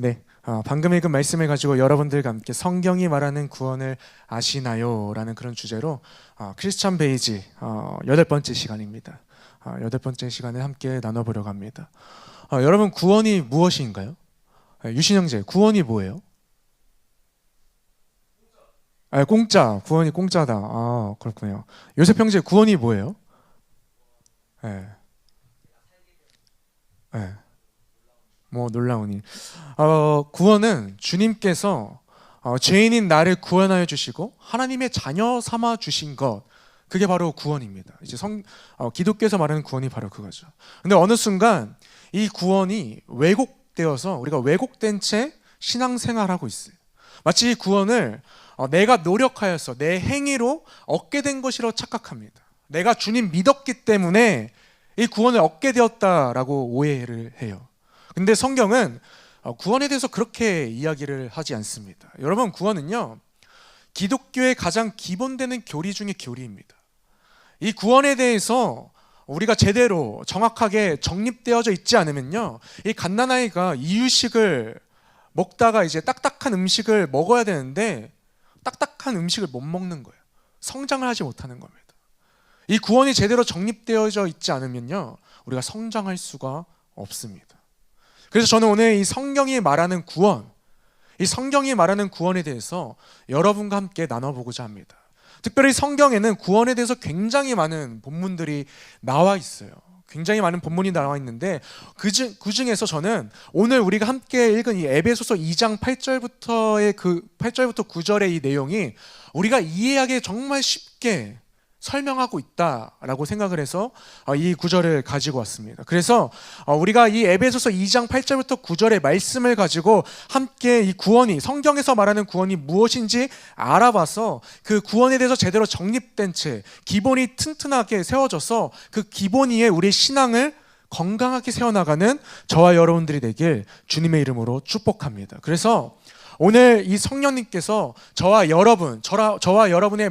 네, 방금 읽은 말씀을 가지고 여러분들과 함께 성경이 말하는 구원을 아시나요? 라는 그런 주제로 크리스찬 베이지 8번째 시간입니다. 8번째 시간을 함께 나눠보려고 합니다. 여러분, 구원이 무엇인가요? 유신 형제, 구원이 뭐예요? 공짜. 구원이 공짜다. 그렇군요. 요셉 형제, 구원이 뭐예요? 네, 네. 뭐 놀라우니. 구원은 주님께서 죄인인 나를 구원하여 주시고 하나님의 자녀 삼아 주신 것, 그게 바로 구원입니다. 이제 기독교에서 말하는 구원이 바로 그거죠. 근데 어느 순간 이 구원이 왜곡되어서 우리가 왜곡된 채 신앙생활하고 있어요. 마치 이 구원을 내가 노력하여서 내 행위로 얻게 된 것이라고 착각합니다. 내가 주님 믿었기 때문에 이 구원을 얻게 되었다라고 오해를 해요. 근데 성경은 구원에 대해서 그렇게 이야기를 하지 않습니다. 여러분, 구원은요, 기독교의 가장 기본되는 교리 중의 교리입니다. 이 구원에 대해서 우리가 제대로 정확하게 정립되어져 있지 않으면요, 이 갓난아이가 이유식을 먹다가 이제 딱딱한 음식을 먹어야 되는데 딱딱한 음식을 못 먹는 거예요. 성장을 하지 못하는 겁니다. 이 구원이 제대로 정립되어져 있지 않으면요, 우리가 성장할 수가 없습니다. 그래서 저는 오늘 이 성경이 말하는 구원, 이 성경이 말하는 구원에 대해서 여러분과 함께 나눠보고자 합니다. 특별히 성경에는 구원에 대해서 굉장히 많은 본문들이 나와 있어요. 굉장히 많은 본문이 나와 있는데 그 중에서 저는 오늘 우리가 함께 읽은 이 에베소서 2장 8절부터 9절의 이 내용이 우리가 이해하기 정말 쉽게 설명하고 있다라고 생각을 해서 이 구절을 가지고 왔습니다. 그래서 우리가 이 에베소서 2장 8절부터 9절의 말씀을 가지고 함께 이 구원이, 성경에서 말하는 구원이 무엇인지 알아봐서 그 구원에 대해서 제대로 정립된 채 기본이 튼튼하게 세워져서 그 기본 위에 우리의 신앙을 건강하게 세워나가는 저와 여러분들이 되길 주님의 이름으로 축복합니다. 그래서 오늘 이 성령님께서 저와 여러분의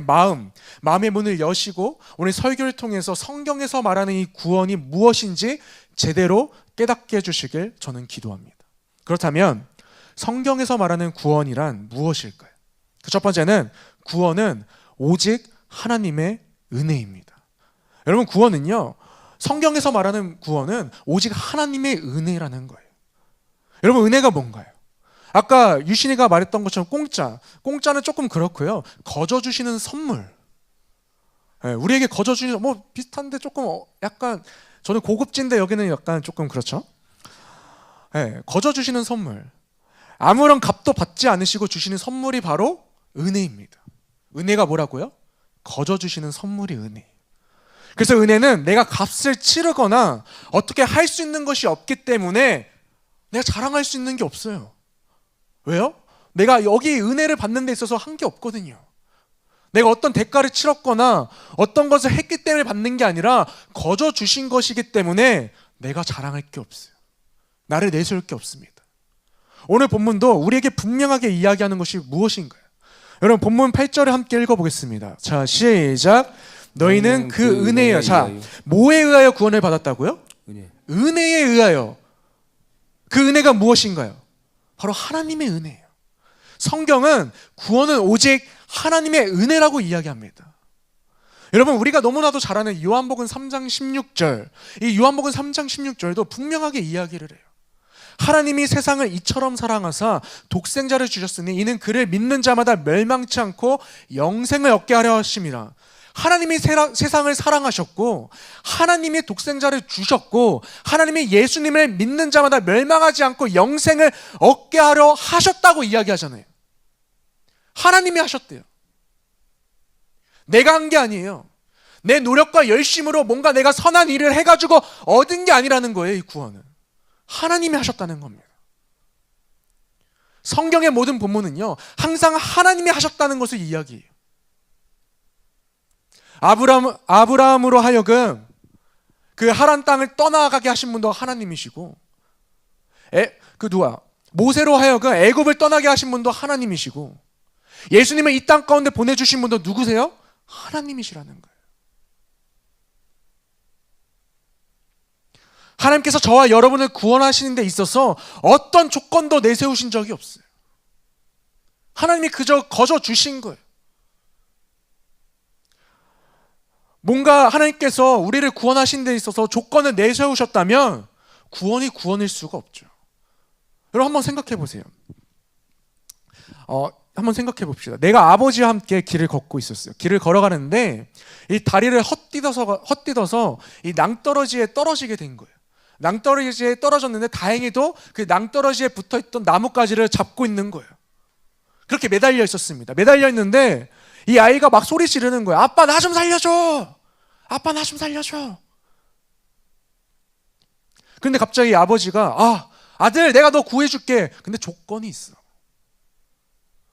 마음의 문을 여시고 오늘 설교를 통해서 성경에서 말하는 이 구원이 무엇인지 제대로 깨닫게 해주시길 저는 기도합니다. 그렇다면 성경에서 말하는 구원이란 무엇일까요? 그 첫 번째는 구원은 오직 하나님의 은혜입니다. 여러분, 구원은요, 성경에서 말하는 구원은 오직 하나님의 은혜라는 거예요. 여러분, 은혜가 뭔가요? 아까 유신이가 말했던 것처럼 공짜는 조금 그렇고요. 거저 주시는 선물, 우리에게 거저 주시는, 뭐 비슷한데 조금 약간, 저는 고급진데 여기는 약간 조금 그렇죠. 거저 주시는 선물, 아무런 값도 받지 않으시고 주시는 선물이 바로 은혜입니다. 은혜가 뭐라고요? 거저 주시는 선물이 은혜. 그래서 은혜는 내가 값을 치르거나 어떻게 할 수 있는 것이 없기 때문에 내가 자랑할 수 있는 게 없어요. 왜요? 내가 여기 은혜를 받는 데 있어서 한 게 없거든요. 내가 어떤 대가를 치렀거나 어떤 것을 했기 때문에 받는 게 아니라 거저 주신 것이기 때문에 내가 자랑할 게 없어요. 나를 내세울 게 없습니다. 오늘 본문도 우리에게 분명하게 이야기하는 것이 무엇인가요? 여러분, 본문 8절을 함께 읽어보겠습니다. 자, 시작. 너희는 그 은혜여. 자, 뭐에 의하여 구원을 받았다고요? 은혜에 의하여. 그 은혜가 무엇인가요? 바로 하나님의 은혜예요. 성경은 구원은 오직 하나님의 은혜라고 이야기합니다. 여러분, 우리가 너무나도 잘 아는 요한복음 3장 16절, 이 요한복음 3장 16절도 분명하게 이야기를 해요. 하나님이 세상을 이처럼 사랑하사 독생자를 주셨으니 이는 그를 믿는 자마다 멸망치 않고 영생을 얻게 하려 하심이라. 하나님이 세상을 사랑하셨고 하나님이 독생자를 주셨고 하나님이 예수님을 믿는 자마다 멸망하지 않고 영생을 얻게 하려 하셨다고 이야기하잖아요. 하나님이 하셨대요. 내가 한 게 아니에요. 내 노력과 열심으로 뭔가 내가 선한 일을 해가지고 얻은 게 아니라는 거예요. 이 구원은 하나님이 하셨다는 겁니다. 성경의 모든 본문은요, 항상 하나님이 하셨다는 것을 이야기해요. 아브라함으로 하여금 그 하란 땅을 떠나가게 하신 분도 하나님이시고, 모세로 하여금 애굽을 떠나게 하신 분도 하나님이시고, 예수님을 이 땅 가운데 보내주신 분도 누구세요? 하나님이시라는 거예요. 하나님께서 저와 여러분을 구원하시는 데 있어서 어떤 조건도 내세우신 적이 없어요. 하나님이 그저 거저 주신 거예요. 뭔가 하나님께서 우리를 구원하신 데 있어서 조건을 내세우셨다면 구원이 구원일 수가 없죠. 여러분 한번 생각해 보세요. 한번 생각해 봅시다. 내가 아버지와 함께 길을 걷고 있었어요. 길을 걸어가는데 이 다리를 헛디뎌서 이 낭떠러지에 떨어지게 된 거예요. 낭떠러지에 떨어졌는데 다행히도 그 낭떠러지에 붙어있던 나뭇가지를 잡고 있는 거예요. 그렇게 매달려 있었습니다. 매달려 있는데 이 아이가 막 소리 지르는 거예요. 아빠 나 좀 살려줘. 아빠 나 좀 살려줘. 근데 갑자기 아버지가 아들 내가 너 구해줄게. 근데 조건이 있어.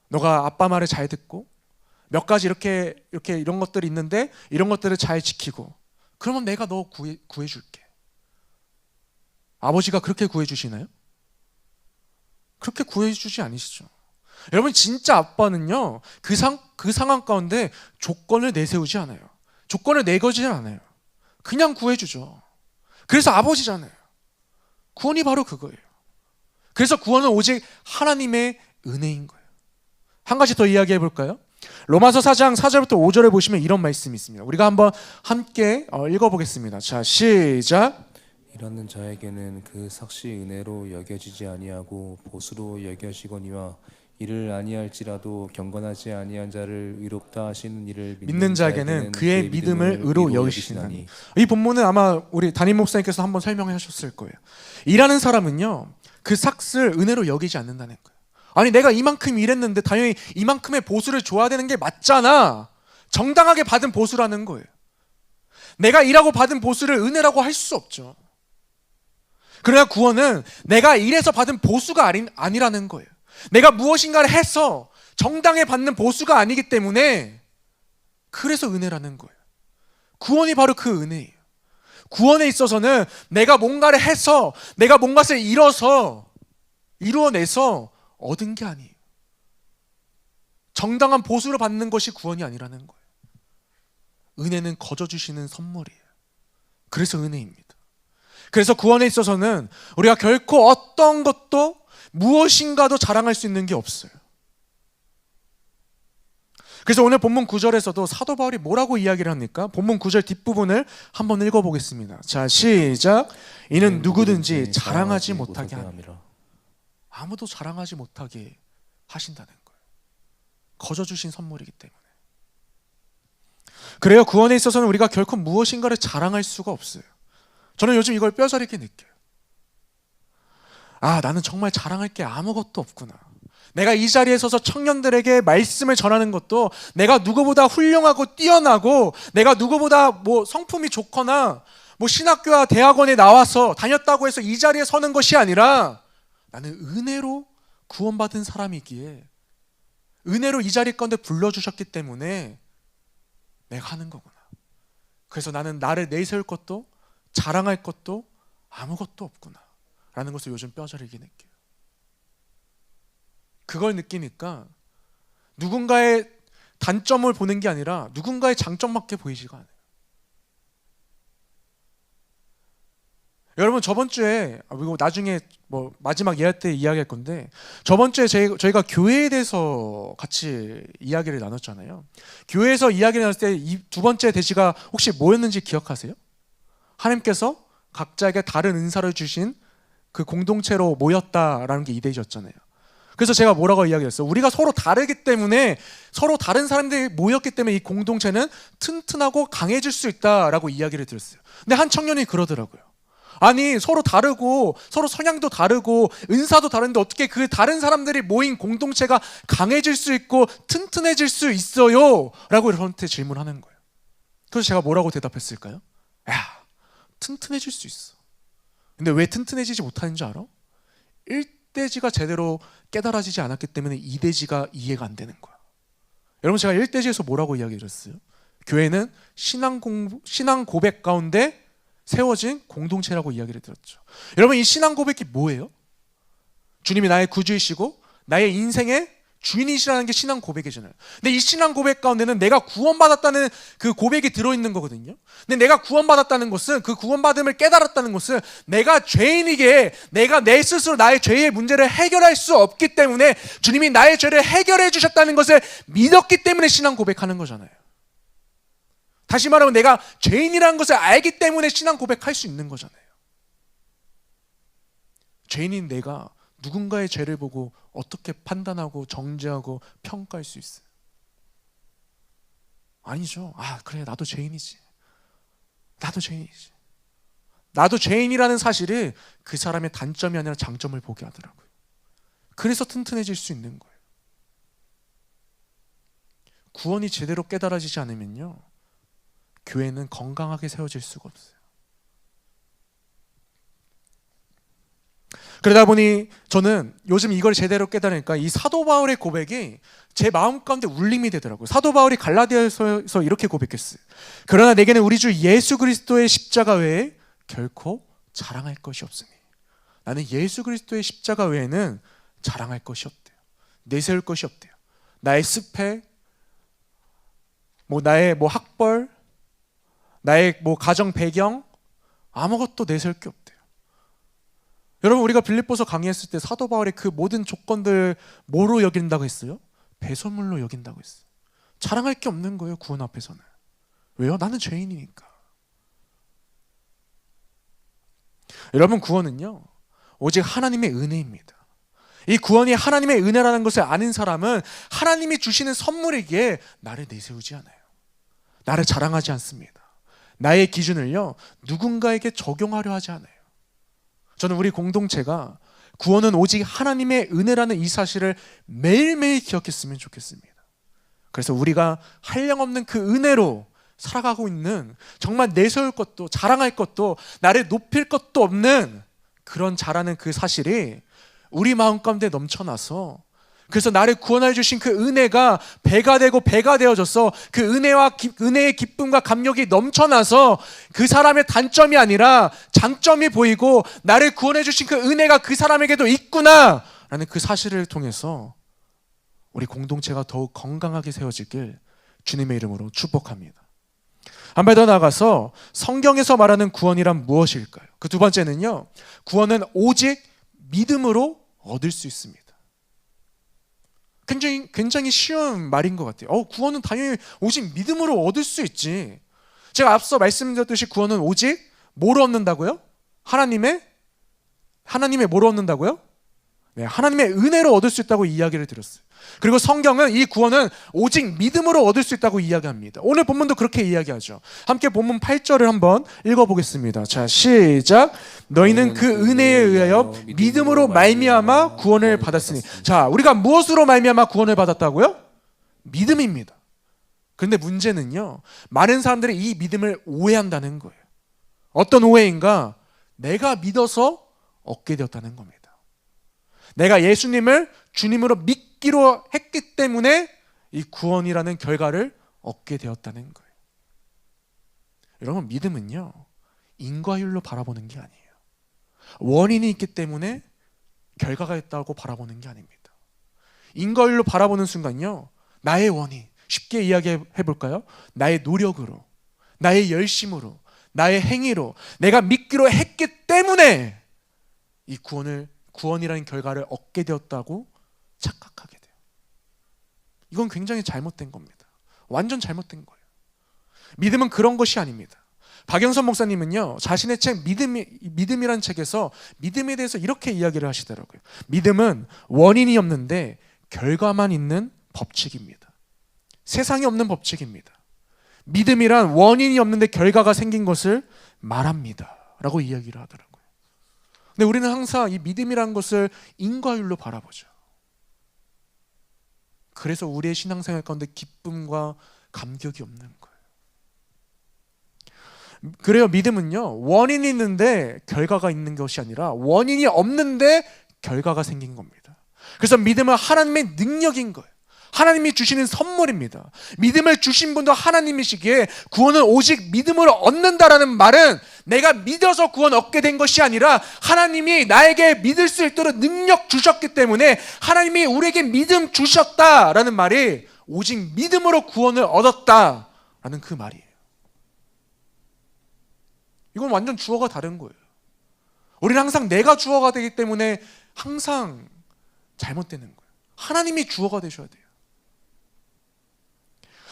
너가 아빠 말을 잘 듣고 몇 가지 이렇게 이런 것들이 있는데 이런 것들을 잘 지키고 그러면 내가 너 구해줄게. 아버지가 그렇게 구해주시나요? 그렇게 구해주지 않으시죠. 여러분 진짜 아빠는요 그 상황 가운데 조건을 내세우지 않아요. 조건을 내걸지 않아요. 그냥 구해주죠. 그래서 아버지잖아요. 구원이 바로 그거예요. 그래서 구원은 오직 하나님의 은혜인 거예요. 한 가지 더 이야기해 볼까요? 로마서 4장 4절부터 5절에 보시면 이런 말씀이 있습니다. 우리가 한번 함께 읽어보겠습니다. 자, 시작. 이러는 자에게는 그 삭시 은혜로 여겨지지 아니하고 보수로 여겨지거니와 이를 아니할지라도 경건하지 아니한 자를 의롭다 하시는 이를 믿는 자에게는 그의 믿음을 의로 여기시나니. 이 본문은 아마 우리 담임 목사님께서 한번 설명하셨을 거예요. 일하는 사람은요 그 삭스를 은혜로 여기지 않는다는 거예요. 아니 내가 이만큼 일했는데 당연히 이만큼의 보수를 줘야 되는 게 맞잖아. 정당하게 받은 보수라는 거예요. 내가 일하고 받은 보수를 은혜라고 할 수 없죠. 그러나 구원은 내가 일해서 받은 보수가 아니라는 거예요. 내가 무엇인가를 해서 정당히 받는 보수가 아니기 때문에 그래서 은혜라는 거예요. 구원이 바로 그 은혜예요. 구원에 있어서는 내가 뭔가를 해서 내가 뭔가를 이루어내서 얻은 게 아니에요. 정당한 보수를 받는 것이 구원이 아니라는 거예요. 은혜는 거저 주시는 선물이에요. 그래서 은혜입니다. 그래서 구원에 있어서는 우리가 결코 어떤 것도 무엇인가도 자랑할 수 있는 게 없어요. 그래서 오늘 본문 9절에서도 사도 바울이 뭐라고 이야기를 합니까? 본문 9절 뒷부분을 한번 읽어보겠습니다. 자, 시작. 이는 누구든지 자랑하지 못하게 함이라. 아무도 자랑하지 못하게 하신다는 거예요. 거저 주신 선물이기 때문에. 그래요. 구원에 있어서는 우리가 결코 무엇인가를 자랑할 수가 없어요. 저는 요즘 이걸 뼈저리게 느껴요. 나는 정말 자랑할 게 아무것도 없구나. 내가 이 자리에 서서 청년들에게 말씀을 전하는 것도 내가 누구보다 훌륭하고 뛰어나고 내가 누구보다 성품이 좋거나 신학교와 대학원에 나와서 다녔다고 해서 이 자리에 서는 것이 아니라 나는 은혜로 구원받은 사람이기에 은혜로 이 자리 가운데 불러주셨기 때문에 내가 하는 거구나. 그래서 나는 나를 내세울 것도 자랑할 것도 아무것도 없구나 라는 것을 요즘 뼈저리게 느껴요. 그걸 느끼니까 누군가의 단점을 보는 게 아니라 누군가의 장점밖에 보이지가 않아요. 여러분 저번 주에 나중에 마지막 예할 때 이야기할 건데 저번 주에 저희가 교회에 대해서 같이 이야기를 나눴잖아요. 교회에서 이야기를 나눴을 때 이 두 번째 대지가 혹시 뭐였는지 기억하세요? 하나님께서 각자에게 다른 은사를 주신 그 공동체로 모였다라는 게 이 대지였잖아요. 그래서 제가 뭐라고 이야기했어요? 우리가 서로 다르기 때문에 서로 다른 사람들이 모였기 때문에 이 공동체는 튼튼하고 강해질 수 있다라고 이야기를 드렸어요. 근데 한 청년이 그러더라고요. 아니 서로 다르고 서로 성향도 다르고 은사도 다른데 어떻게 그 다른 사람들이 모인 공동체가 강해질 수 있고 튼튼해질 수 있어요? 라고 저한테 질문하는 거예요. 그래서 제가 뭐라고 대답했을까요? 튼튼해질 수 있어. 근데 왜 튼튼해지지 못하는 줄 알아? 1대지가 제대로 깨달아지지 않았기 때문에 2대지가 이해가 안 되는 거야. 여러분 제가 1대지에서 뭐라고 이야기했어요? 교회는 신앙 고백 가운데 세워진 공동체라고 이야기를 들었죠. 여러분 이 신앙 고백이 뭐예요? 주님이 나의 구주이시고 나의 인생의 주인이시라는 게 신앙 고백이잖아요. 근데 이 신앙 고백 가운데는 내가 구원받았다는 그 고백이 들어있는 거거든요. 근데 내가 구원받았다는 것은, 그 구원받음을 깨달았다는 것은 내가 죄인이기에 내가 내 스스로 나의 죄의 문제를 해결할 수 없기 때문에 주님이 나의 죄를 해결해 주셨다는 것을 믿었기 때문에 신앙 고백하는 거잖아요. 다시 말하면 내가 죄인이라는 것을 알기 때문에 신앙 고백할 수 있는 거잖아요. 죄인인 내가 누군가의 죄를 보고 어떻게 판단하고 정죄하고 평가할 수 있어요? 아니죠. 아, 그래, 나도 죄인이지. 나도 죄인이지. 나도 죄인이라는 사실을 그 사람의 단점이 아니라 장점을 보게 하더라고요. 그래서 튼튼해질 수 있는 거예요. 구원이 제대로 깨달아지지 않으면요, 교회는 건강하게 세워질 수가 없어요. 그러다 보니 저는 요즘 이걸 제대로 깨달으니까 이 사도 바울의 고백이 제 마음 가운데 울림이 되더라고요. 사도 바울이 갈라디아서에서 이렇게 고백했어요. 그러나 내게는 우리 주 예수 그리스도의 십자가 외에 결코 자랑할 것이 없으니. 나는 예수 그리스도의 십자가 외에는 자랑할 것이 없대요. 내세울 것이 없대요. 나의 스펙, 나의 학벌, 나의 가정 배경, 아무것도 내세울 게 없대요. 여러분, 우리가 빌립보서 강의했을 때 사도 바울의 그 모든 조건들 뭐로 여긴다고 했어요? 배설물로 여긴다고 했어요. 자랑할 게 없는 거예요, 구원 앞에서는. 왜요? 나는 죄인이니까. 여러분, 구원은요, 오직 하나님의 은혜입니다. 이 구원이 하나님의 은혜라는 것을 아는 사람은 하나님이 주시는 선물이기에 나를 내세우지 않아요. 나를 자랑하지 않습니다. 나의 기준을요, 누군가에게 적용하려 하지 않아요. 저는 우리 공동체가 구원은 오직 하나님의 은혜라는 이 사실을 매일매일 기억했으면 좋겠습니다. 그래서 우리가 한량없는 그 은혜로 살아가고 있는, 정말 내세울 것도 자랑할 것도 나를 높일 것도 없는 그런 자라는 그 사실이 우리 마음 가운데 넘쳐나서, 그래서 나를 구원해 주신 그 은혜가 배가 되고 배가 되어져서 그 은혜의 기쁨과 감격이 넘쳐나서 그 사람의 단점이 아니라 장점이 보이고, 나를 구원해 주신 그 은혜가 그 사람에게도 있구나 라는 그 사실을 통해서 우리 공동체가 더욱 건강하게 세워지길 주님의 이름으로 축복합니다. 한 발 더 나아가서 성경에서 말하는 구원이란 무엇일까요? 그 두 번째는요, 구원은 오직 믿음으로 얻을 수 있습니다. 굉장히 쉬운 말인 것 같아요. 구원은 당연히 오직 믿음으로 얻을 수 있지. 제가 앞서 말씀드렸듯이 구원은 오직 뭐로 얻는다고요? 하나님의 뭐로 얻는다고요? 네, 하나님의 은혜로 얻을 수 있다고 이야기를 드렸어요. 그리고 성경은 이 구원은 오직 믿음으로 얻을 수 있다고 이야기합니다. 오늘 본문도 그렇게 이야기하죠. 함께 본문 8절을 한번 읽어보겠습니다. 자, 시작. 너희는 그 은혜에 의하여 믿음으로 말미암아 구원을 받았으니. 자, 우리가 무엇으로 말미암아 구원을 받았다고요? 믿음입니다. 그런데 문제는요, 많은 사람들이 이 믿음을 오해한다는 거예요. 어떤 오해인가? 내가 믿어서 얻게 되었다는 겁니다. 내가 예수님을 주님으로 믿기로 했기 때문에 이 구원이라는 결과를 얻게 되었다는 거예요. 여러분, 믿음은요, 인과율로 바라보는 게 아니에요. 원인이 있기 때문에 결과가 있다고 바라보는 게 아닙니다. 인과율로 바라보는 순간요, 나의 원인, 쉽게 이야기해 볼까요? 나의 노력으로, 나의 열심으로, 나의 행위로 내가 믿기로 했기 때문에 이 구원이라는 결과를 얻게 되었다고 착각하게 돼요. 이건 굉장히 잘못된 겁니다. 완전 잘못된 거예요. 믿음은 그런 것이 아닙니다. 박영선 목사님은요, 자신의 책 믿음이라는 책에서 믿음에 대해서 이렇게 이야기를 하시더라고요. 믿음은 원인이 없는데 결과만 있는 법칙입니다. 세상에 없는 법칙입니다. 믿음이란 원인이 없는데 결과가 생긴 것을 말합니다 라고 이야기를 하더라고요. 근데 우리는 항상 이 믿음이라는 것을 인과율로 바라보죠. 그래서 우리의 신앙생활 가운데 기쁨과 감격이 없는 거예요. 그래요, 믿음은요, 원인이 있는데 결과가 있는 것이 아니라 원인이 없는데 결과가 생긴 겁니다. 그래서 믿음은 하나님의 능력인 거예요. 하나님이 주시는 선물입니다. 믿음을 주신 분도 하나님이시기에 구원은 오직 믿음으로 얻는다라는 말은 내가 믿어서 구원 얻게 된 것이 아니라 하나님이 나에게 믿을 수 있도록 능력 주셨기 때문에 하나님이 우리에게 믿음 주셨다라는 말이 오직 믿음으로 구원을 얻었다라는 그 말이에요. 이건 완전 주어가 다른 거예요. 우리는 항상 내가 주어가 되기 때문에 항상 잘못되는 거예요. 하나님이 주어가 되셔야 돼요.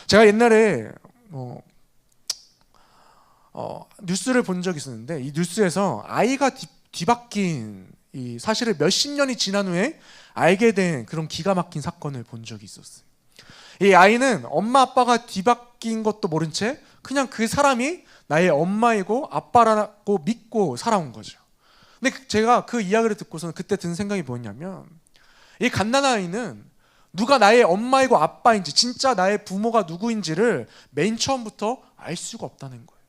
제가 옛날에 뉴스를 본 적이 있었는데 이 뉴스에서 아이가 뒤바뀐 이 사실을 몇십 년이 지난 후에 알게 된 그런 기가 막힌 사건을 본 적이 있었어요. 이 아이는 엄마 아빠가 뒤바뀐 것도 모른 채 그냥 그 사람이 나의 엄마이고 아빠라고 믿고 살아온 거죠. 근데 제가 그 이야기를 듣고서는 그때 든 생각이 뭐냐면 이 갓난아이는 누가 나의 엄마이고 아빠인지 진짜 나의 부모가 누구인지를 맨 처음부터 알 수가 없다는 거예요.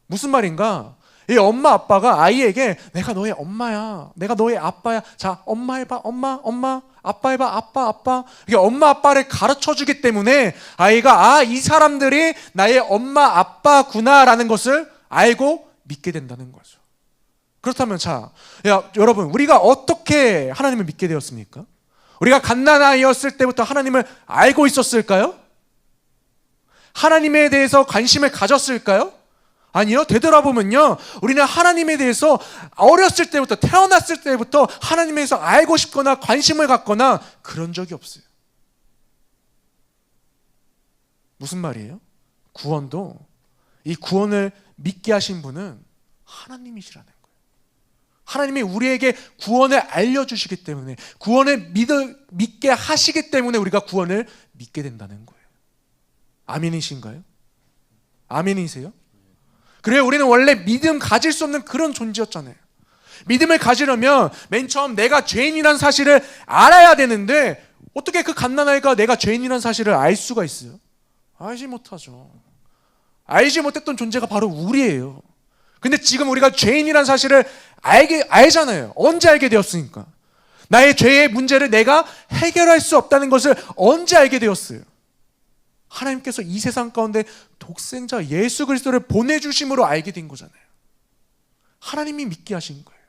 무슨 말인가? 이 엄마 아빠가 아이에게 내가 너의 엄마야, 내가 너의 아빠야, 자 엄마 해봐, 엄마, 엄마, 아빠 해봐, 아빠, 아빠. 이게 엄마 아빠를 가르쳐주기 때문에 아이가 이 사람들이 나의 엄마 아빠구나라는 것을 알고 믿게 된다는 거죠. 그렇다면 여러분 우리가 어떻게 하나님을 믿게 되었습니까? 우리가 갓난아이였을 때부터 하나님을 알고 있었을까요? 하나님에 대해서 관심을 가졌을까요? 아니요. 되돌아보면요, 우리는 하나님에 대해서 어렸을 때부터, 태어났을 때부터 하나님에 대해서 알고 싶거나 관심을 갖거나 그런 적이 없어요. 무슨 말이에요? 구원도 이 구원을 믿게 하신 분은 하나님이시라는 거예요. 하나님이 우리에게 구원을 알려주시기 때문에, 구원을 믿게 하시기 때문에 우리가 구원을 믿게 된다는 거예요. 아멘이신가요? 아멘이세요? 그래요. 우리는 원래 믿음 가질 수 없는 그런 존재였잖아요. 믿음을 가지려면 맨 처음 내가 죄인이라는 사실을 알아야 되는데 어떻게 그 갓난아이가 내가 죄인이라는 사실을 알 수가 있어요? 알지 못하죠. 알지 못했던 존재가 바로 우리예요. 근데 지금 우리가 죄인이라는 사실을 알잖아요. 언제 알게 되었습니까? 나의 죄의 문제를 내가 해결할 수 없다는 것을 언제 알게 되었어요? 하나님께서 이 세상 가운데 독생자 예수 그리스도를 보내주심으로 알게 된 거잖아요. 하나님이 믿게 하신 거예요.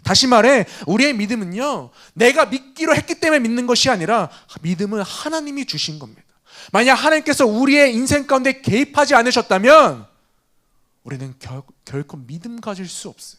다시 말해 우리의 믿음은요, 내가 믿기로 했기 때문에 믿는 것이 아니라 믿음은 하나님이 주신 겁니다. 만약 하나님께서 우리의 인생 가운데 개입하지 않으셨다면 우리는 결코 믿음 가질 수 없어요.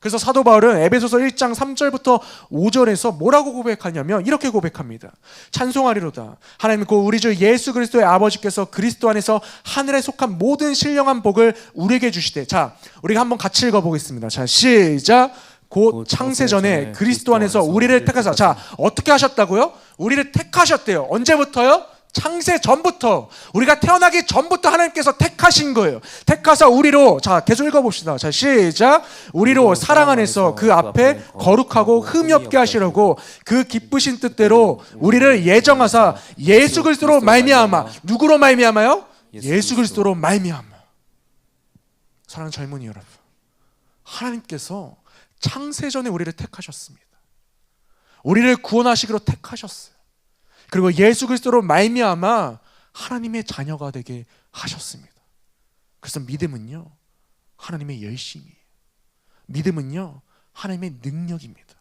그래서 사도 바울은 에베소서 1장 3절부터 5절에서 뭐라고 고백하냐면 이렇게 고백합니다. 찬송하리로다. 하나님 곧 우리 주 예수 그리스도의 아버지께서 그리스도 안에서 하늘에 속한 모든 신령한 복을 우리에게 주시되. 자, 우리가 한번 같이 읽어보겠습니다. 자, 시작. 곧 창세전에 그리스도 안에서 우리를 택하사. 자, 어떻게 하셨다고요? 우리를 택하셨대요. 언제부터요? 창세 전부터, 우리가 태어나기 전부터 하나님께서 택하신 거예요. 택하사 우리로, 자 계속 읽어봅시다. 자 시작. 우리로 사랑 안에서 그 앞에 거룩하고 흠이 없게 하시려고 그 기쁘신 뜻대로 우리를 예정하사 예수 그리스도로 말미암아. 누구로 말미암아요? 예수 그리스도로 말미암아. 사랑하는 젊은이 여러분, 하나님께서 창세전에 우리를 택하셨습니다. 우리를 구원하시기로 택하셨어요. 그리고 예수 그리스도로 말미암아 하나님의 자녀가 되게 하셨습니다. 그래서 믿음은요, 하나님의 열심이에요. 믿음은요, 하나님의 능력입니다.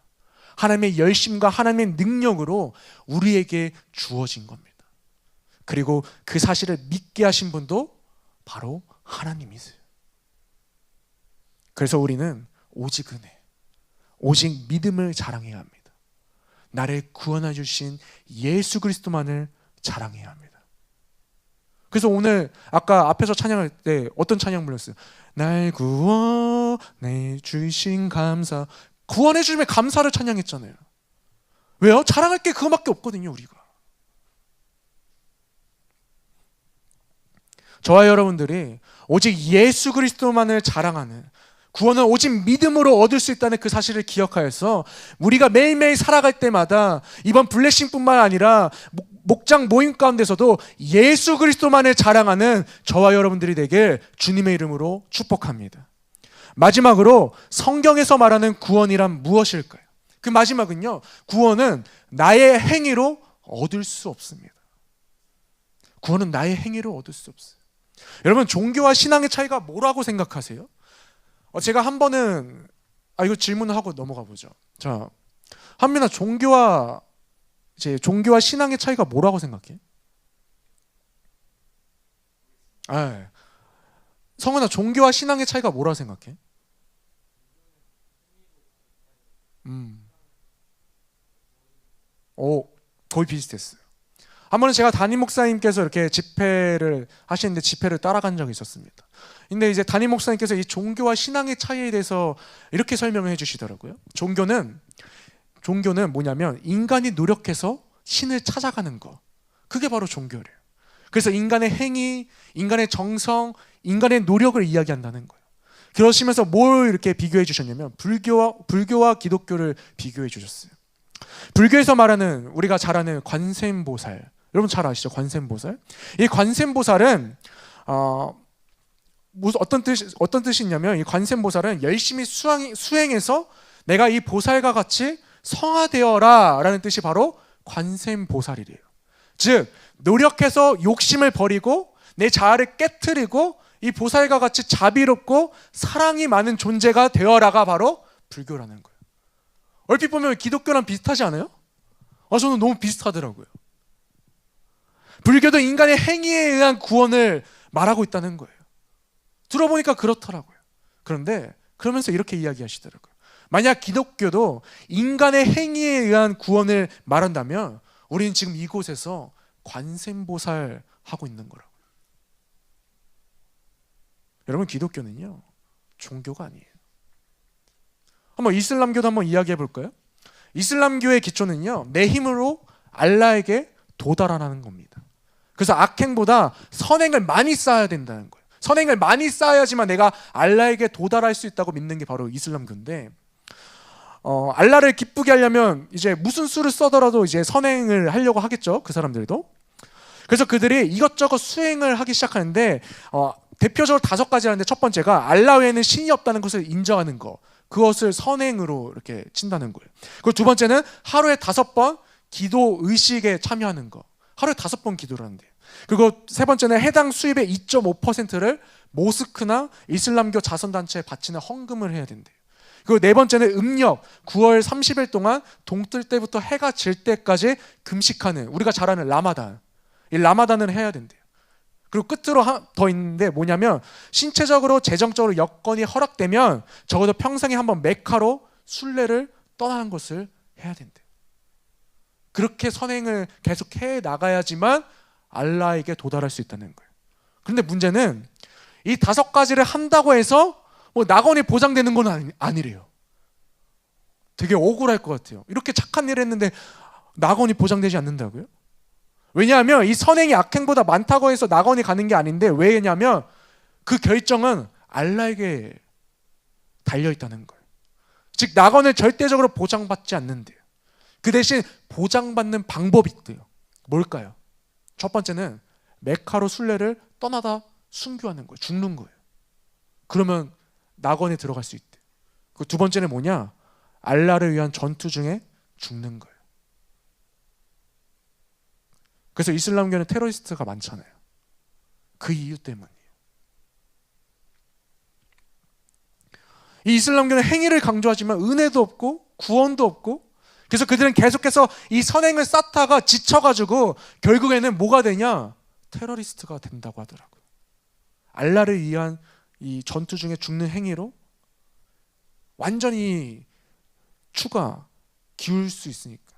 하나님의 열심과 하나님의 능력으로 우리에게 주어진 겁니다. 그리고 그 사실을 믿게 하신 분도 바로 하나님이세요. 그래서 우리는 오직 은혜, 오직 믿음을 자랑해야 합니다. 나를 구원해 주신 예수 그리스도만을 자랑해야 합니다. 그래서 오늘 아까 앞에서 찬양할 때 어떤 찬양 불렀어요? 날 구원해 주신 감사. 구원해 주심에 감사를 찬양했잖아요. 왜요? 자랑할 게 그거밖에 없거든요, 우리가. 저와 여러분들이 오직 예수 그리스도만을 자랑하는, 구원은 오직 믿음으로 얻을 수 있다는 그 사실을 기억하여서 우리가 매일매일 살아갈 때마다 이번 블레싱뿐만 아니라 목장 모임 가운데서도 예수 그리스도만을 자랑하는 저와 여러분들이 되길 주님의 이름으로 축복합니다. 마지막으로 성경에서 말하는 구원이란 무엇일까요? 그 마지막은요, 구원은 나의 행위로 얻을 수 없습니다. 구원은 나의 행위로 얻을 수 없어요. 여러분, 종교와 신앙의 차이가 뭐라고 생각하세요? 제가 한 번은 이거 질문을 하고 넘어가 보죠. 자, 한민아, 종교와 신앙의 차이가 뭐라고 생각해? 성은아, 종교와 신앙의 차이가 뭐라고 생각해? 오, 거의 비슷했어요. 한 번은 제가 담임 목사님께서 이렇게 집회를 하시는데 집회를 따라간 적이 있었습니다. 근데 이제 담임 목사님께서 이 종교와 신앙의 차이에 대해서 이렇게 설명을 해주시더라고요. 종교는 뭐냐면 인간이 노력해서 신을 찾아가는 거. 그게 바로 종교래요. 그래서 인간의 행위, 인간의 정성, 인간의 노력을 이야기한다는 거예요. 그러시면서 뭘 이렇게 비교해 주셨냐면 불교와 기독교를 비교해 주셨어요. 불교에서 말하는 우리가 잘 아는 관세음보살, 여러분 잘 아시죠? 관세음보살. 이 관세음보살은 어떤 뜻이냐면, 이 관세음보살은 열심히 수행해서 내가 이 보살과 같이 성화되어라 라는 뜻이 바로 관세음보살이래요. 즉 노력해서 욕심을 버리고 내 자아를 깨트리고 이 보살과 같이 자비롭고 사랑이 많은 존재가 되어라가 바로 불교라는 거예요. 얼핏 보면 기독교랑 비슷하지 않아요? 저는 너무 비슷하더라고요. 불교도 인간의 행위에 의한 구원을 말하고 있다는 거예요. 들어보니까 그렇더라고요. 그런데 그러면서 이렇게 이야기하시더라고요. 만약 기독교도 인간의 행위에 의한 구원을 말한다면 우리는 지금 이곳에서 관세음보살 하고 있는 거라고요. 여러분, 기독교는요 종교가 아니에요. 한번 이슬람교도 한번 이야기해 볼까요? 이슬람교의 기초는요 내 힘으로 알라에게 도달하라는 겁니다. 그래서 악행보다 선행을 많이 쌓아야 된다는 거예요. 선행을 많이 쌓아야지만 내가 알라에게 도달할 수 있다고 믿는 게 바로 이슬람교인데, 알라를 기쁘게 하려면 이제 무슨 수를 써더라도 이제 선행을 하려고 하겠죠, 그 사람들도. 그래서 그들이 이것저것 수행을 하기 시작하는데 대표적으로 5가지 하는데, 첫 번째가 알라 외에는 신이 없다는 것을 인정하는 거, 그것을 선행으로 이렇게 친다는 거예요. 그리고 두 번째는 하루에 5번 기도 의식에 참여하는 거, 하루에 5번 기도를 하는데요. 그리고 세 번째는 해당 수입의 2.5%를 모스크나 이슬람교 자선단체에 바치는 헌금을 해야 된대요. 그리고 네 번째는 음력 9월 30일 동안 동뜰 때부터 해가 질 때까지 금식하는, 우리가 잘 아는 라마단, 이 라마단을 해야 된대요. 그리고 끝으로 더 있는데 뭐냐면, 신체적으로 재정적으로 여건이 허락되면 적어도 평생에 한번 메카로 순례를 떠나는 것을 해야 된대요. 그렇게 선행을 계속 해 나가야지만 알라에게 도달할 수 있다는 거예요. 그런데 문제는 이 5가지를 한다고 해서 낙원이 보장되는 건 아니래요. 되게 억울할 것 같아요. 이렇게 착한 일을 했는데 낙원이 보장되지 않는다고요? 왜냐하면 이 선행이 악행보다 많다고 해서 낙원이 가는 게 아닌데, 왜냐하면 그 결정은 알라에게 달려있다는 거예요. 즉 낙원을 절대적으로 보장받지 않는데요. 그 대신 보장받는 방법이 있대요. 뭘까요? 첫 번째는 메카로 순례를 떠나다 순교하는 거예요. 죽는 거예요. 그러면 낙원에 들어갈 수 있대. 그 두 번째는 뭐냐? 알라를 위한 전투 중에 죽는 거예요. 그래서 이슬람교는 테러리스트가 많잖아요. 그 이유 때문이에요. 이 이슬람교는 행위를 강조하지만 은혜도 없고 구원도 없고, 그래서 그들은 계속해서 이 선행을 쌓다가 지쳐가지고 결국에는 뭐가 되냐? 테러리스트가 된다고 하더라고요. 알라를 위한 이 전투 중에 죽는 행위로 완전히 추가 기울 수 있으니까,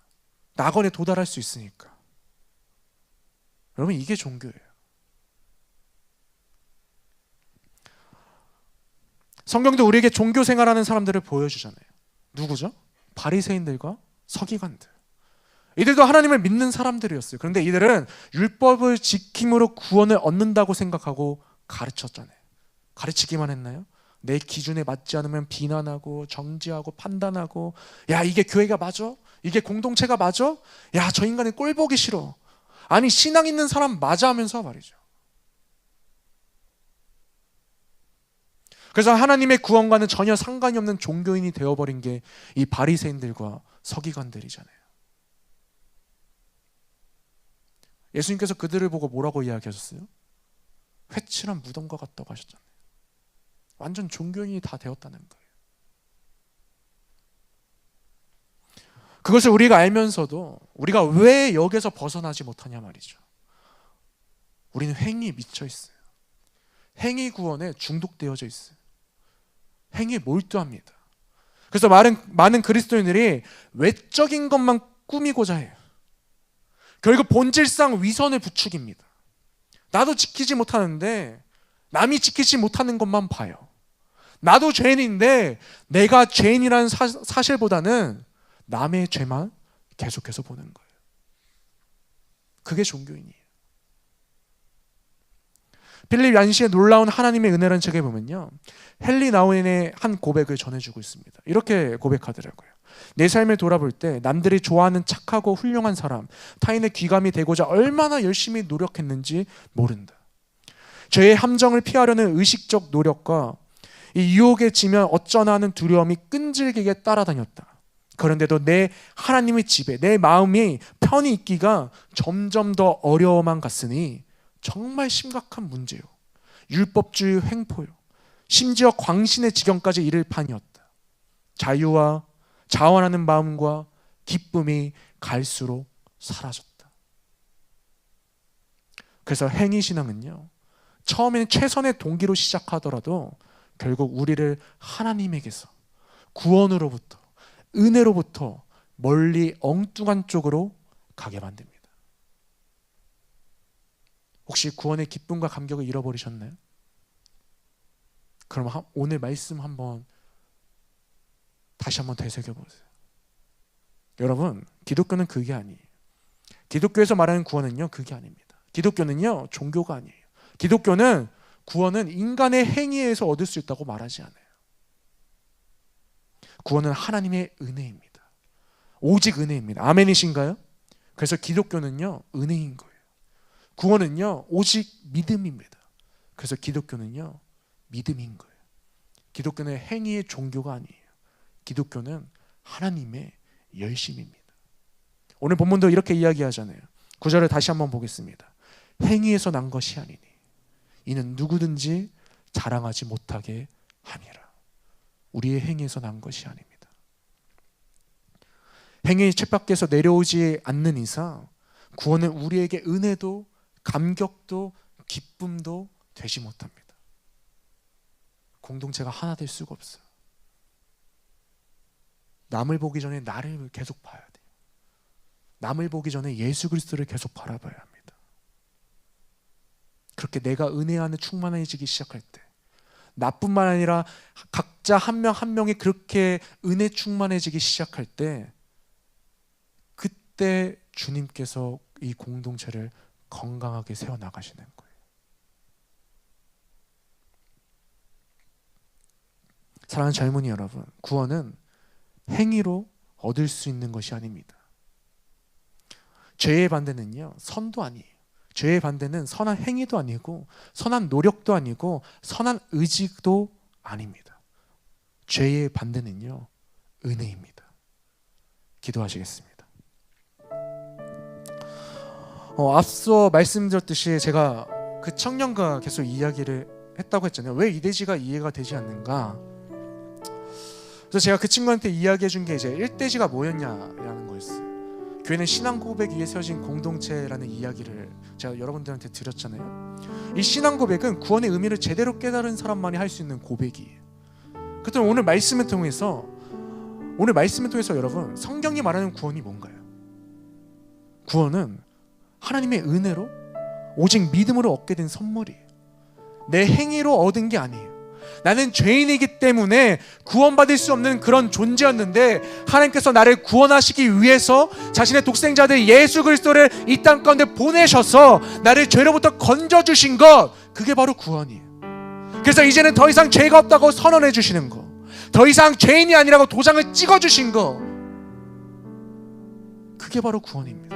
낙원에 도달할 수 있으니까. 여러분, 이게 종교예요. 성경도 우리에게 종교 생활하는 사람들을 보여주잖아요. 누구죠? 바리새인들과 서기관들. 이들도 하나님을 믿는 사람들이었어요. 그런데 이들은 율법을 지킴으로 구원을 얻는다고 생각하고 가르쳤잖아요. 가르치기만 했나요? 내 기준에 맞지 않으면 비난하고 정지하고 판단하고, 야 이게 교회가 맞아? 이게 공동체가 맞아? 야 저 인간은 꼴 보기 싫어. 아니 신앙 있는 사람 맞아 하면서 말이죠. 그래서 하나님의 구원과는 전혀 상관이 없는 종교인이 되어버린 게 이 바리새인들과 서기관들이잖아요. 예수님께서 그들을 보고 뭐라고 이야기하셨어요? 회칠한 무덤과 같다고 하셨잖아요. 완전 종교인이 다 되었다는 거예요. 그것을 우리가 알면서도 우리가 왜 여기서 벗어나지 못하냐 말이죠. 우리는 행위에 미쳐 있어요. 행위 구원에 중독되어져 있어요. 행위에 몰두합니다. 그래서 많은 그리스도인들이 외적인 것만 꾸미고자 해요. 결국 본질상 위선을 부추깁니다. 나도 지키지 못하는데 남이 지키지 못하는 것만 봐요. 나도 죄인인데 내가 죄인이라는 사실보다는 남의 죄만 계속해서 보는 거예요. 그게 종교인이에요. 필립 얀시의 놀라운 하나님의 은혜라는 책에 보면요, 헨리 나우엔의 한 고백을 전해주고 있습니다. 이렇게 고백하더라고요. 내 삶을 돌아볼 때 남들이 좋아하는 착하고 훌륭한 사람, 타인의 귀감이 되고자 얼마나 열심히 노력했는지 모른다. 죄의 함정을 피하려는 의식적 노력과 이 유혹에 지면 어쩌나 하는 두려움이 끈질기게 따라다녔다. 그런데도 내 하나님의 집에 내 마음이 편히 있기가 점점 더 어려워만 갔으니 정말 심각한 문제요. 율법주의 횡포요. 심지어 광신의 지경까지 이를 판이었다. 자유와 자원하는 마음과 기쁨이 갈수록 사라졌다. 그래서 행위신앙은요, 처음에는 최선의 동기로 시작하더라도 결국 우리를 하나님에게서 구원으로부터 은혜로부터 멀리 엉뚱한 쪽으로 가게 만듭니다. 혹시 구원의 기쁨과 감격을 잃어버리셨나요? 그럼 오늘 말씀 다시 한번 되새겨보세요. 여러분, 기독교는 그게 아니에요. 기독교에서 말하는 구원은요, 그게 아닙니다. 기독교는요, 종교가 아니에요. 기독교는 구원은 인간의 행위에 의해서 얻을 수 있다고 말하지 않아요. 구원은 하나님의 은혜입니다. 오직 은혜입니다. 아멘이신가요? 그래서 기독교는요, 은혜인 거예요. 구원은요, 오직 믿음입니다. 그래서 기독교는요, 믿음인 거예요. 기독교는 행위의 종교가 아니에요. 기독교는 하나님의 열심입니다. 오늘 본문도 이렇게 이야기하잖아요. 9절을 다시 한번 보겠습니다. 행위에서 난 것이 아니니 이는 누구든지 자랑하지 못하게 함이라. 우리의 행위에서 난 것이 아닙니다. 행위 쳇밖에서 내려오지 않는 이상 구원은 우리에게 은혜도 감격도 기쁨도 되지 못합니다. 공동체가 하나 될 수가 없어요. 남을 보기 전에 나를 계속 봐야 돼요. 남을 보기 전에 예수 그리스도를 계속 바라봐야 합니다. 그렇게 내가 은혜 안에 충만해지기 시작할 때, 나뿐만 아니라 각자 한 명 한 명이 그렇게 은혜 충만해지기 시작할 때, 그때 주님께서 이 공동체를 건강하게 세워나가시는 거예요. 사랑하는 젊은이 여러분, 구원은 행위로 얻을 수 있는 것이 아닙니다. 죄의 반대는요, 선도 아니에요. 죄의 반대는 선한 행위도 아니고 선한 노력도 아니고 선한 의지도 아닙니다. 죄의 반대는요, 은혜입니다. 기도하시겠습니다. 앞서 말씀드렸듯이 제가 그 청년과 계속 이야기를 했다고 했잖아요. 왜 이대지가 이해가 되지 않는가? 그래서 제가 그 친구한테 이야기해 준 게 이제 1대지가 뭐였냐라는 거였어요. 교회는 신앙 고백 위에 세워진 공동체라는 이야기를 제가 여러분들한테 드렸잖아요. 이 신앙 고백은 구원의 의미를 제대로 깨달은 사람만이 할 수 있는 고백이에요. 그렇다면 오늘 말씀을 통해서 여러분, 성경이 말하는 구원이 뭔가요? 구원은 하나님의 은혜로 오직 믿음으로 얻게 된 선물이에요. 내 행위로 얻은 게 아니에요. 나는 죄인이기 때문에 구원받을 수 없는 그런 존재였는데 하나님께서 나를 구원하시기 위해서 자신의 독생자들 예수 그리스도를 이 땅 가운데 보내셔서 나를 죄로부터 건져주신 것, 그게 바로 구원이에요. 그래서 이제는 더 이상 죄가 없다고 선언해 주시는 거, 더 이상 죄인이 아니라고 도장을 찍어주신 거, 그게 바로 구원입니다.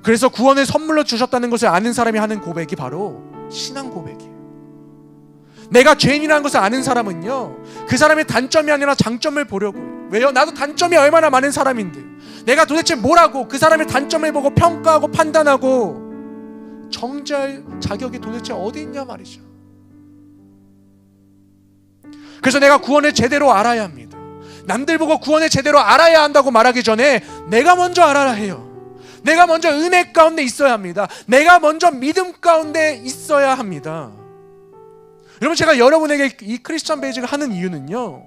그래서 구원을 선물로 주셨다는 것을 아는 사람이 하는 고백이 바로 신앙 고백이에요. 내가 죄인이라는 것을 아는 사람은요, 그 사람의 단점이 아니라 장점을 보려고 해요. 왜요? 나도 단점이 얼마나 많은 사람인데 내가 도대체 뭐라고 그 사람의 단점을 보고 평가하고 판단하고 정죄할 자격이 도대체 어디 있냐 말이죠. 그래서 내가 구원을 제대로 알아야 합니다. 남들 보고 구원을 제대로 알아야 한다고 말하기 전에 내가 먼저 알아야 해요. 내가 먼저 은혜 가운데 있어야 합니다. 내가 먼저 믿음 가운데 있어야 합니다. 여러분, 제가 여러분에게 이 크리스천 베이직을 하는 이유는요,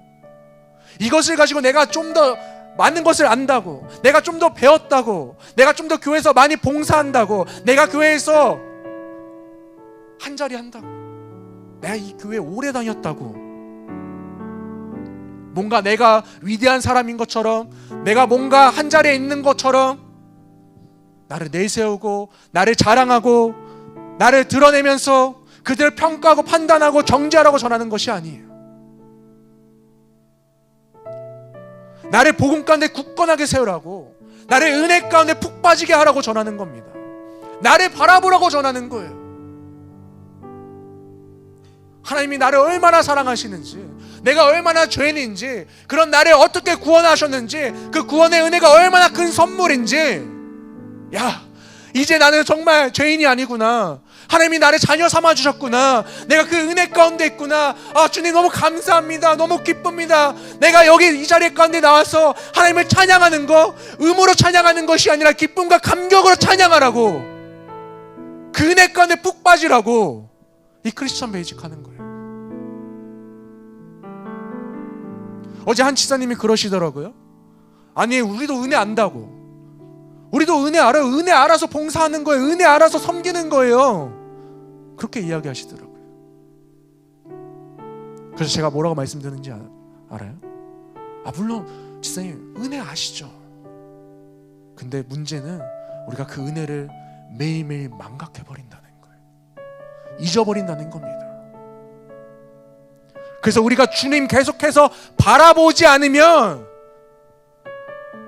이것을 가지고 내가 좀 더 많은 것을 안다고, 내가 좀 더 배웠다고, 내가 좀 더 교회에서 많이 봉사한다고, 내가 교회에서 한 자리 한다고, 내가 이 교회 오래 다녔다고, 뭔가 내가 위대한 사람인 것처럼, 내가 뭔가 한 자리에 있는 것처럼 나를 내세우고 나를 자랑하고 나를 드러내면서 그들을 평가하고 판단하고 정죄하라고 전하는 것이 아니에요. 나를 복음 가운데 굳건하게 세우라고, 나를 은혜 가운데 푹 빠지게 하라고 전하는 겁니다. 나를 바라보라고 전하는 거예요. 하나님이 나를 얼마나 사랑하시는지, 내가 얼마나 죄인인지, 그런 나를 어떻게 구원하셨는지, 그 구원의 은혜가 얼마나 큰 선물인지, 야, 이제 나는 정말 죄인이 아니구나, 하나님이 나를 자녀 삼아주셨구나, 내가 그 은혜 가운데 있구나, 아 주님 너무 감사합니다, 너무 기쁩니다. 내가 여기 이 자리 가운데 나와서 하나님을 찬양하는 거, 음으로 찬양하는 것이 아니라 기쁨과 감격으로 찬양하라고, 그 은혜 가운데 푹 빠지라고 이 크리스천 베이직 하는 거예요. 어제 한 지사님이 그러시더라고요. 아니 우리도 은혜 안다고, 우리도 은혜 알아요. 은혜 알아서 봉사하는 거예요. 은혜 알아서 섬기는 거예요. 그렇게 이야기하시더라고요. 그래서 제가 뭐라고 말씀드리는지 알아요? 아 물론 지사님 은혜 아시죠. 근데 문제는 우리가 그 은혜를 매일매일 망각해버린다는 거예요. 잊어버린다는 겁니다. 그래서 우리가 주님 계속해서 바라보지 않으면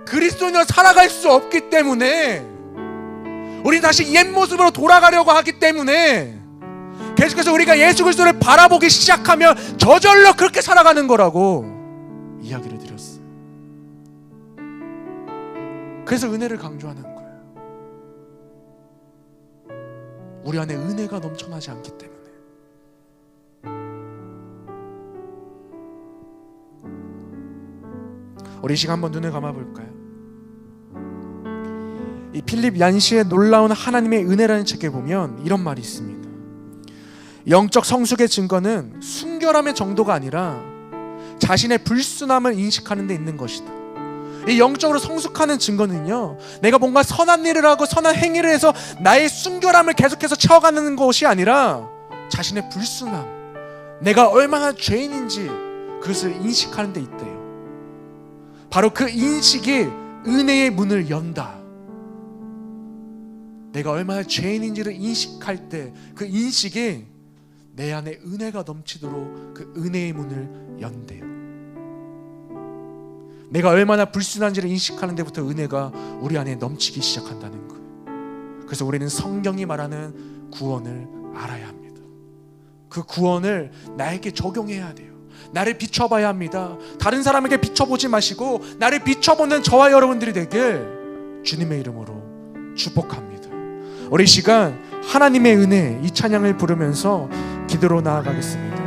그리스도인으로 살아갈 수 없기 때문에, 우리 다시 옛 모습으로 돌아가려고 하기 때문에 계속해서 우리가 예수 그리스도를 바라보기 시작하면 저절로 그렇게 살아가는 거라고 이야기를 드렸어요. 그래서 은혜를 강조하는 거예요. 우리 안에 은혜가 넘쳐나지 않기 때문에. 우리 이 시간 한번 눈을 감아볼까요? 이 필립 얀시의 놀라운 하나님의 은혜라는 책에 보면 이런 말이 있습니다. 영적 성숙의 증거는 순결함의 정도가 아니라 자신의 불순함을 인식하는 데 있는 것이다. 이 영적으로 성숙하는 증거는요, 내가 뭔가 선한 일을 하고 선한 행위를 해서 나의 순결함을 계속해서 채워가는 것이 아니라 자신의 불순함, 내가 얼마나 죄인인지 그것을 인식하는 데 있대요. 바로 그 인식이 은혜의 문을 연다. 내가 얼마나 죄인인지를 인식할 때 그 인식이 내 안에 은혜가 넘치도록 그 은혜의 문을 연대요. 내가 얼마나 불순한지를 인식하는 데부터 은혜가 우리 안에 넘치기 시작한다는 거예요. 그래서 우리는 성경이 말하는 구원을 알아야 합니다. 그 구원을 나에게 적용해야 돼요. 나를 비춰봐야 합니다. 다른 사람에게 비춰보지 마시고 나를 비춰보는 저와 여러분들이 되길 주님의 이름으로 축복합니다. 우리 이 시간 하나님의 은혜 이 찬양을 부르면서 기도로 나아가겠습니다.